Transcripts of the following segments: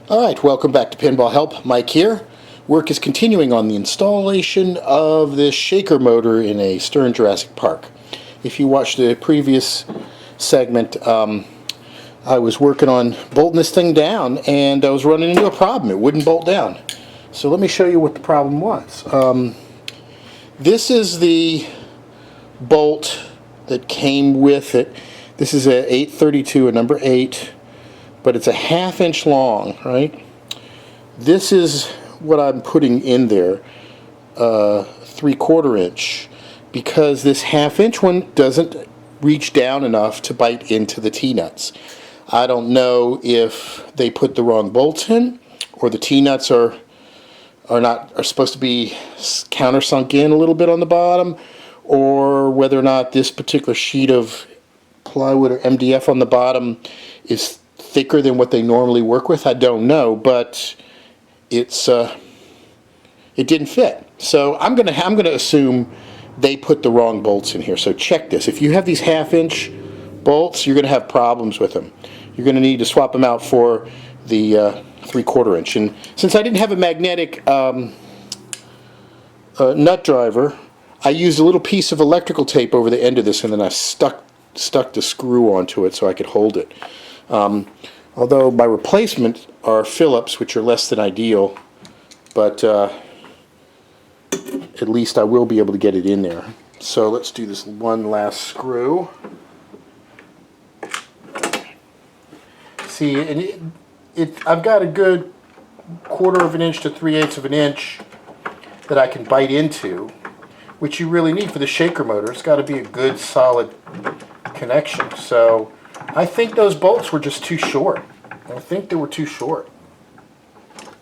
Alright, welcome back to Pinball Help. Mike here. Work is continuing on the installation of this shaker motor in a Stern Jurassic Park. If you watched the previous segment, I was working on bolting this thing down and I was running into a problem. It wouldn't bolt down. So let me show you what the problem was. This is the bolt that came with it. This is a 832, a number 8. But it's a 1/2 inch long, right? This is what I'm putting in there, 3/4 inch, because this 1/2 inch one doesn't reach down enough to bite into the T-nuts. I don't know if they put the wrong bolts in, or the T-nuts are supposed to be countersunk in a little bit on the bottom, or whether or not this particular sheet of plywood or MDF on the bottom is thicker than what they normally work with. I don't know, but it didn't fit. So I'm gonna assume they put the wrong bolts in here. So check this. If you have these 1/2 inch bolts, you're gonna have problems with them. You're gonna need to swap them out for the 3/4 inch. And since I didn't have a magnetic nut driver, I used a little piece of electrical tape over the end of this, and then I stuck the screw onto it so I could hold it. Although my replacement are Phillips, which are less than ideal, but at least I will be able to get it in there. So let's do this one last screw. See, and I've got a good 1/4 of an inch to 3/8 of an inch that I can bite into, which you really need for the shaker motor. It's got to be a good solid connection. So I think those bolts were just too short. I think they were too short.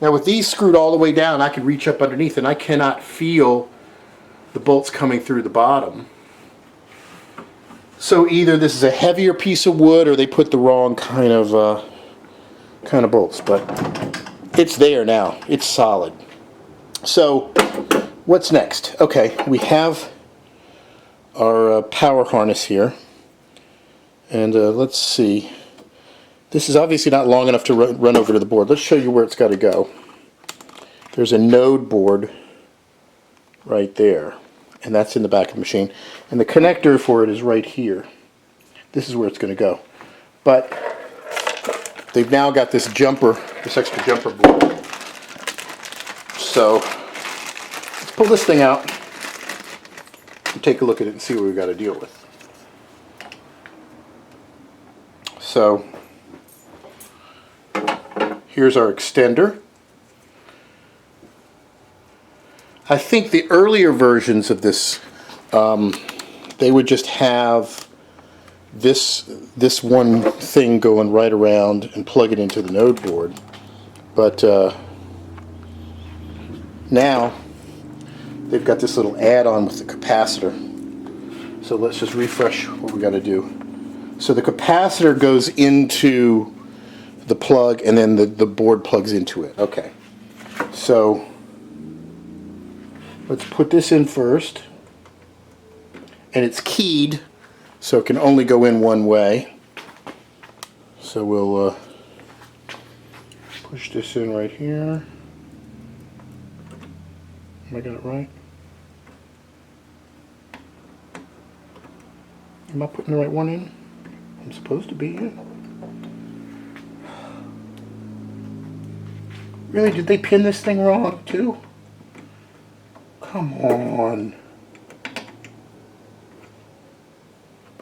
Now with these screwed all the way down, I can reach up underneath and I cannot feel the bolts coming through the bottom. So either this is a heavier piece of wood or they put the wrong kind of bolts. But it's there now. It's solid. So what's next? Okay, we have our power harness here. And let's see. This is obviously not long enough to run over to the board. Let's show you where it's got to go. There's a node board right there. And that's in the back of the machine. And the connector for it is right here. This is where it's going to go. But they've now got this extra jumper board. So let's pull this thing out and take a look at it and see what we've got to deal with. So here's our extender. I think the earlier versions of this, they would just have this one thing going right around and plug it into the node board. But now they've got this little add-on with the capacitor. So let's just refresh what we got to do. So the capacitor goes into the plug and then the board plugs into it. Okay. So let's put this in first. And it's keyed, so it can only go in one way. So we'll push this in right here. Am I got it right? Am I putting the right one in? I'm supposed to be in. Really, did they pin this thing wrong too? Come on.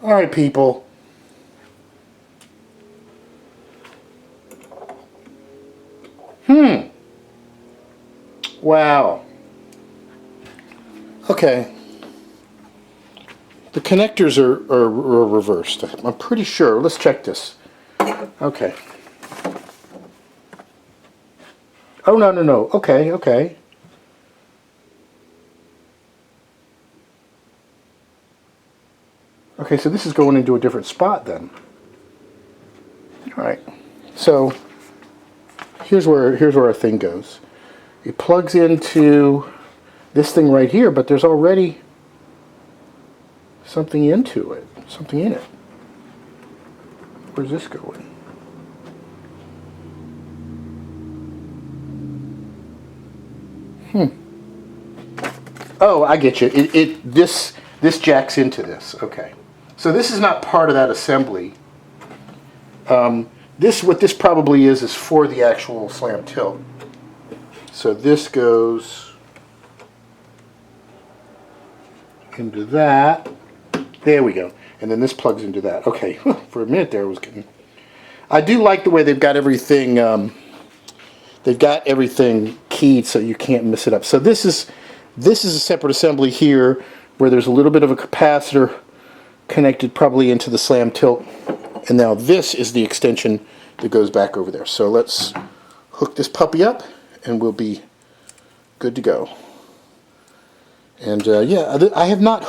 Alright, people. Wow. Okay. The connectors are reversed. I'm pretty sure. Let's check this. Okay. Oh, no. Okay. Okay, so this is going into a different spot then. Alright. So here's where our thing goes. It plugs into this thing right here, but there's already something in it. Where's this going? Oh, I get you. This jacks into this. Okay. So this is not part of that assembly. What this probably is for the actual slam tilt. So this goes into that. There we go. And then this plugs into that. Okay. For a minute there, I was getting. I do like the way they've got everything. They've got everything keyed so you can't mess it up. So this is a separate assembly here where there's a little bit of a capacitor connected probably into the slam tilt. And now this is the extension that goes back over there. So let's hook this puppy up and we'll be good to go. And yeah, I have not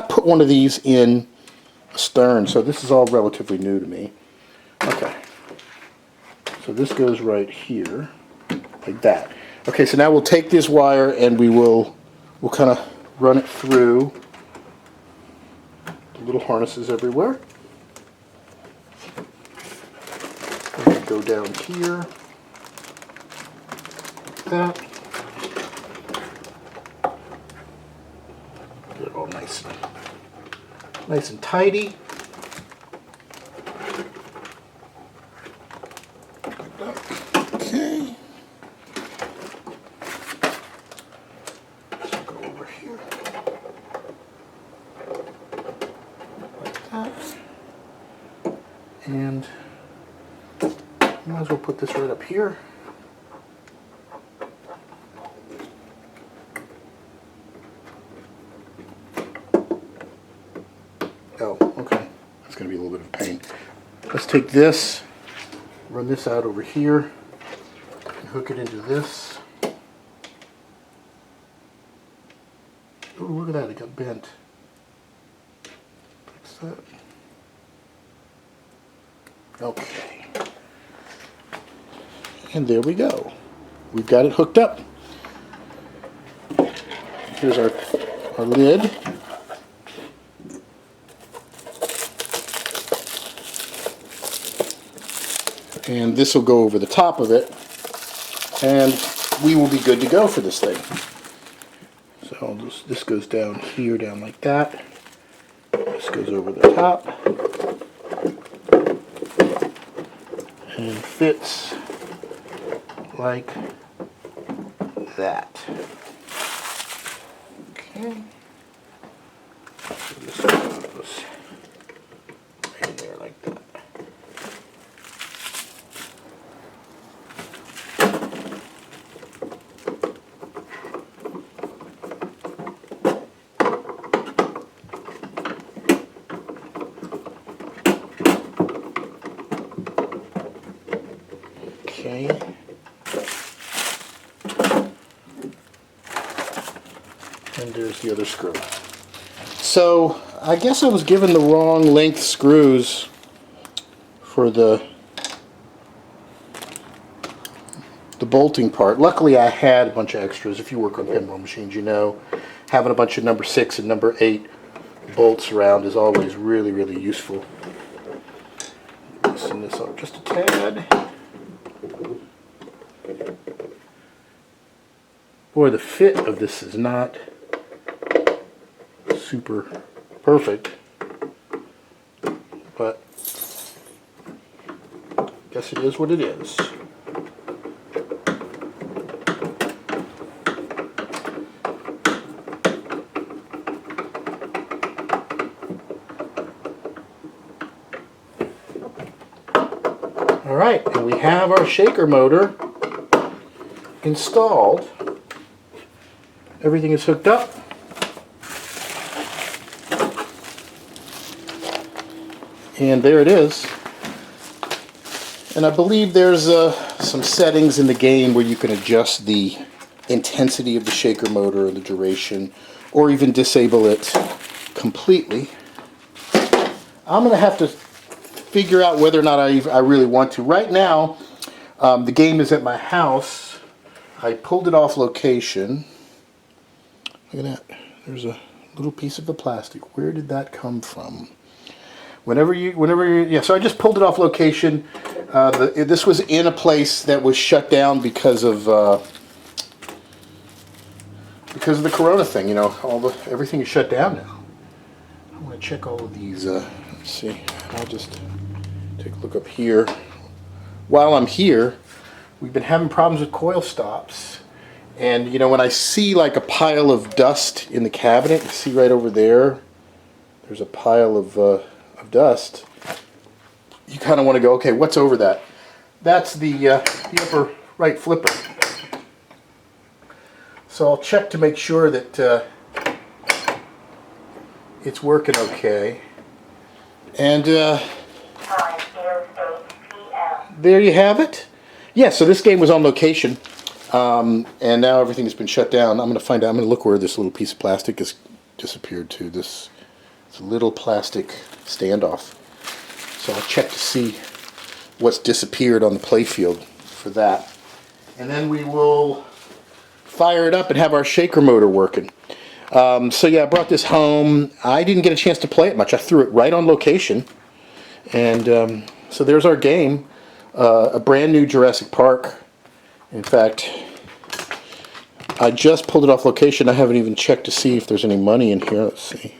put one of these in a stern, so this is all relatively new to me. Okay. So this goes right here. Like that. Okay, so now we'll take this wire and we'll kind of run it through the little harnesses everywhere. And go down here. Like that. Get it all nice and tidy. Okay. And might as well put this right up here. Oh, okay. That's going to be a little bit of a pain. Let's take this, run this out over here, and hook it into this. Oh, look at that, it got bent. Fix that. Okay. And there we go. We've got it hooked up. Here's our lid. And this will go over the top of it. And we will be good to go for this thing. So this goes down here, down like that. This goes over the top. And fits like that. Okay. So this goes in there like that. Okay. And there's the other screw. So I guess I was given the wrong length screws for the bolting part. Luckily I had a bunch of extras. If you work on pinball machines, you know having a bunch of number 6 and number 8 bolts around is always really, really useful. Loosen this up just a tad. Boy, the fit of this is not super perfect, but I guess it is what it is. Alright, and we have our shaker motor installed. Everything is hooked up. And there it is. And I believe there's some settings in the game where you can adjust the intensity of the shaker motor or the duration, or even disable it completely. I'm going to have to figure out whether or not I really want to. Right now, the game is at my house. I pulled it off location. Look at that. There's a little piece of the plastic. Where did that come from? Yeah, so I just pulled it off location. This was in a place that was shut down because of because of the Corona thing. You know, everything is shut down now. I want to check all of these. Let's see. I'll just take a look up here. While I'm here, we've been having problems with coil stops. And, you know, when I see like a pile of dust in the cabinet, you see right over there, there's a pile of dust. You kind of want to go, okay, what's over that? That's the upper right flipper. So I'll check to make sure that it's working okay. And there you have it. Yeah, so this game was on location, and now everything has been shut down. I'm going to find out. I'm going to look where this little piece of plastic has disappeared to. This little plastic standoff. So I'll check to see what's disappeared on the playfield for that. And then we will fire it up and have our shaker motor working. So yeah, I brought this home. I didn't get a chance to play it much. I threw it right on location. And so there's our game. A brand new Jurassic Park. In fact, I just pulled it off location. I haven't even checked to see if there's any money in here. Let's see.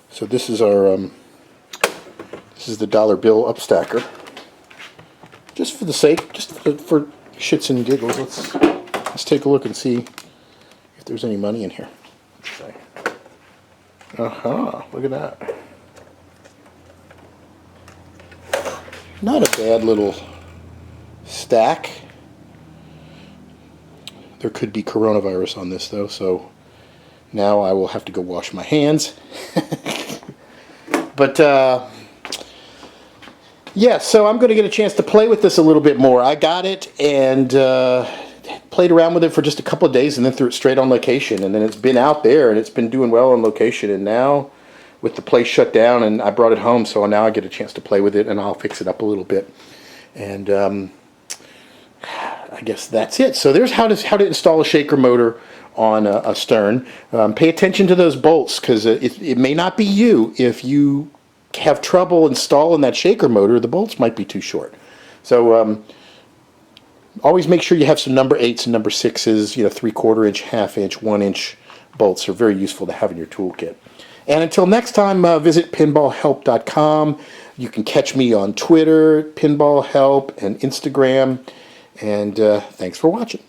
So this is our this is the dollar bill upstacker. Just for the sake, just for shits and giggles, let's take a look and see if there's any money in here. Look at that. Not a bad little stack. There could be coronavirus on this though, so now I will have to go wash my hands. But yeah, so I'm going to get a chance to play with this a little bit more. I got it and played around with it for just a couple of days and then threw it straight on location. And then it's been out there and it's been doing well on location. And now with the place shut down, and I brought it home, so now I get a chance to play with it and I'll fix it up a little bit. And I guess that's it. So there's how to install a shaker motor on a stern. Pay attention to those bolts, because it may not be you. If you have trouble installing that shaker motor, the bolts might be too short. So always make sure you have some number 8s and number 6s, you know, 3/4 inch, 1/2 inch, 1 inch bolts are very useful to have in your toolkit. And until next time, visit pinballhelp.com. You can catch me on Twitter, PinballHelp, and Instagram. And thanks for watching.